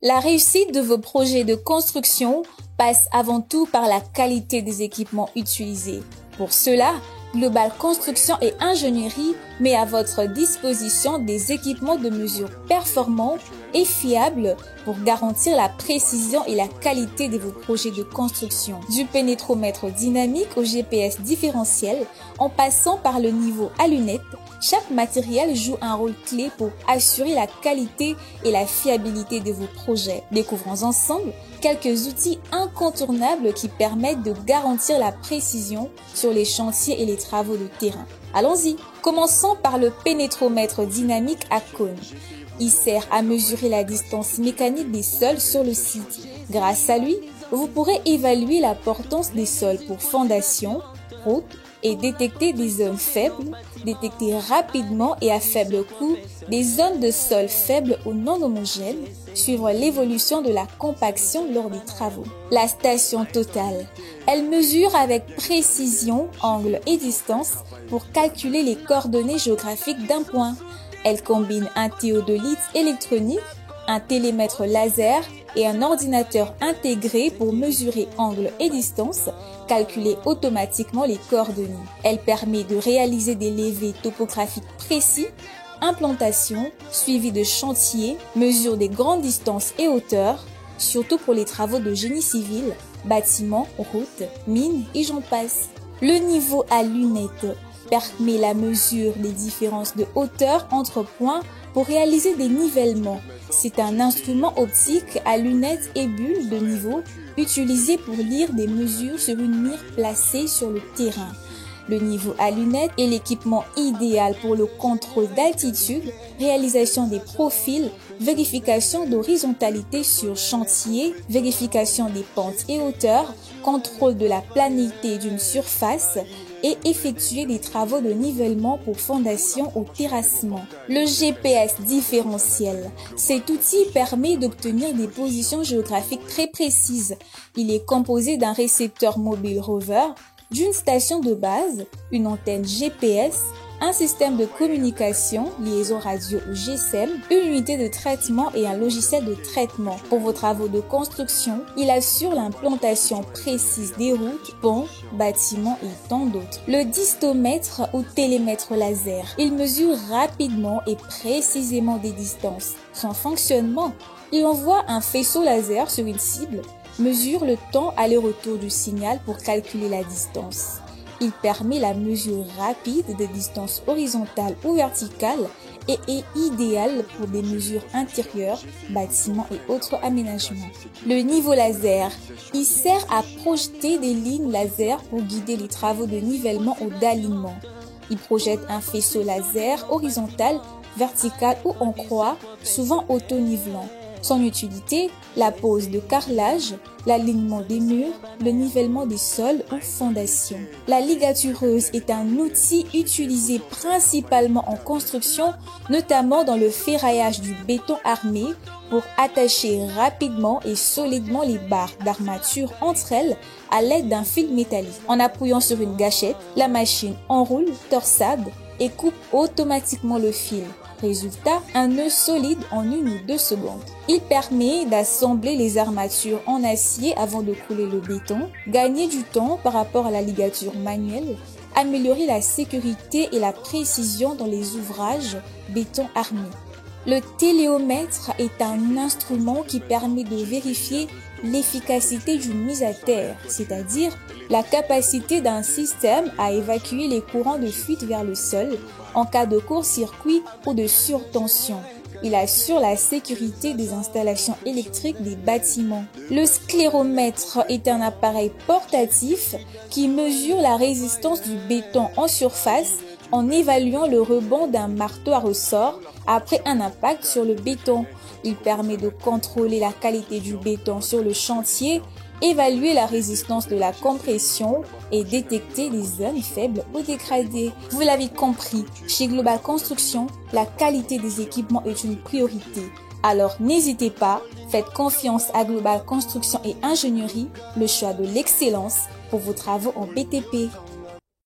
La réussite de vos projets de construction passe avant tout par la qualité des équipements utilisés. Pour cela, Global Construction et Ingénierie met à votre disposition des équipements de mesure performants et fiables pour garantir la précision et la qualité de vos projets de construction. Du pénétromètre dynamique au GPS différentiel, en passant par le niveau à lunettes, chaque matériel joue un rôle clé pour assurer la qualité et la fiabilité de vos projets. Découvrons ensemble quelques outils incontournables qui permettent de garantir la précision sur les chantiers et les travaux de terrain. Allons-y. Commençons par le pénétromètre dynamique à cône. Il sert à mesurer la distance mécanique des sols sur le site. Grâce à lui, vous pourrez évaluer la portance des sols pour fondation, route et détecter des zones faibles, détecter rapidement et à faible coût des zones de sol faibles ou non homogènes, suivre l'évolution de la compaction lors des travaux. La station totale. Elle mesure avec précision angle et distance pour calculer les coordonnées géographiques d'un point. Elle combine un théodolite électronique, un télémètre laser et un ordinateur intégré pour mesurer angle et distance, calculer automatiquement les coordonnées. Elle permet de réaliser des levés topographiques précis, implantation, suivi de chantier, mesure des grandes distances et hauteurs, surtout pour les travaux de génie civil, bâtiments, routes, mines et j'en passe. Le niveau à lunettes permet la mesure des différences de hauteur entre points pour réaliser des nivellements. C'est un instrument optique à lunettes et bulles de niveau utilisé pour lire des mesures sur une mire placée sur le terrain. Le niveau à lunettes est l'équipement idéal pour le contrôle d'altitude, réalisation des profils, vérification d'horizontalité sur chantier, vérification des pentes et hauteurs, contrôle de la planité d'une surface et effectuer des travaux de nivellement pour fondation ou terrassement. Le GPS différentiel. Cet outil permet d'obtenir des positions géographiques très précises. Il est composé d'un récepteur mobile rover, d'une station de base, une antenne GPS, un système de communication, liaison radio ou GSM, une unité de traitement et un logiciel de traitement. Pour vos travaux de construction, il assure l'implantation précise des routes, ponts, bâtiments et tant d'autres. Le distomètre ou télémètre laser. Il mesure rapidement et précisément des distances. Son fonctionnement, il envoie un faisceau laser sur une cible, mesure le temps aller-retour du signal pour calculer la distance. Il permet la mesure rapide des distances horizontales ou verticales et est idéal pour des mesures intérieures, bâtiments et autres aménagements. Le niveau laser. Il sert à projeter des lignes laser pour guider les travaux de nivellement ou d'alignement. Il projette un faisceau laser horizontal, vertical ou en croix, souvent auto-nivelant. Son utilité, la pose de carrelage, l'alignement des murs, le nivellement des sols ou fondations. La ligatureuse est un outil utilisé principalement en construction, notamment dans le ferraillage du béton armé, pour attacher rapidement et solidement les barres d'armature entre elles à l'aide d'un fil métallique. En appuyant sur une gâchette, la machine enroule, torsade et coupe automatiquement le fil. Résultat, un nœud solide en 1 ou 2 secondes. Il permet d'assembler les armatures en acier avant de couler le béton, gagner du temps par rapport à la ligature manuelle, améliorer la sécurité et la précision dans les ouvrages béton armé. Le téléomètre est un instrument qui permet de vérifier l'efficacité d'une mise à terre, c'est-à-dire la capacité d'un système à évacuer les courants de fuite vers le sol en cas de court-circuit ou de surtension. Il assure la sécurité des installations électriques des bâtiments. Le scléromètre est un appareil portatif qui mesure la résistance du béton en surface en évaluant le rebond d'un marteau à ressort après un impact sur le béton. Il permet de contrôler la qualité du béton sur le chantier, évaluer la résistance de la compression et détecter les zones faibles ou dégradées. Vous l'avez compris, chez Global Construction, la qualité des équipements est une priorité. Alors n'hésitez pas, faites confiance à Global Construction et Ingénierie, le choix de l'excellence pour vos travaux en BTP.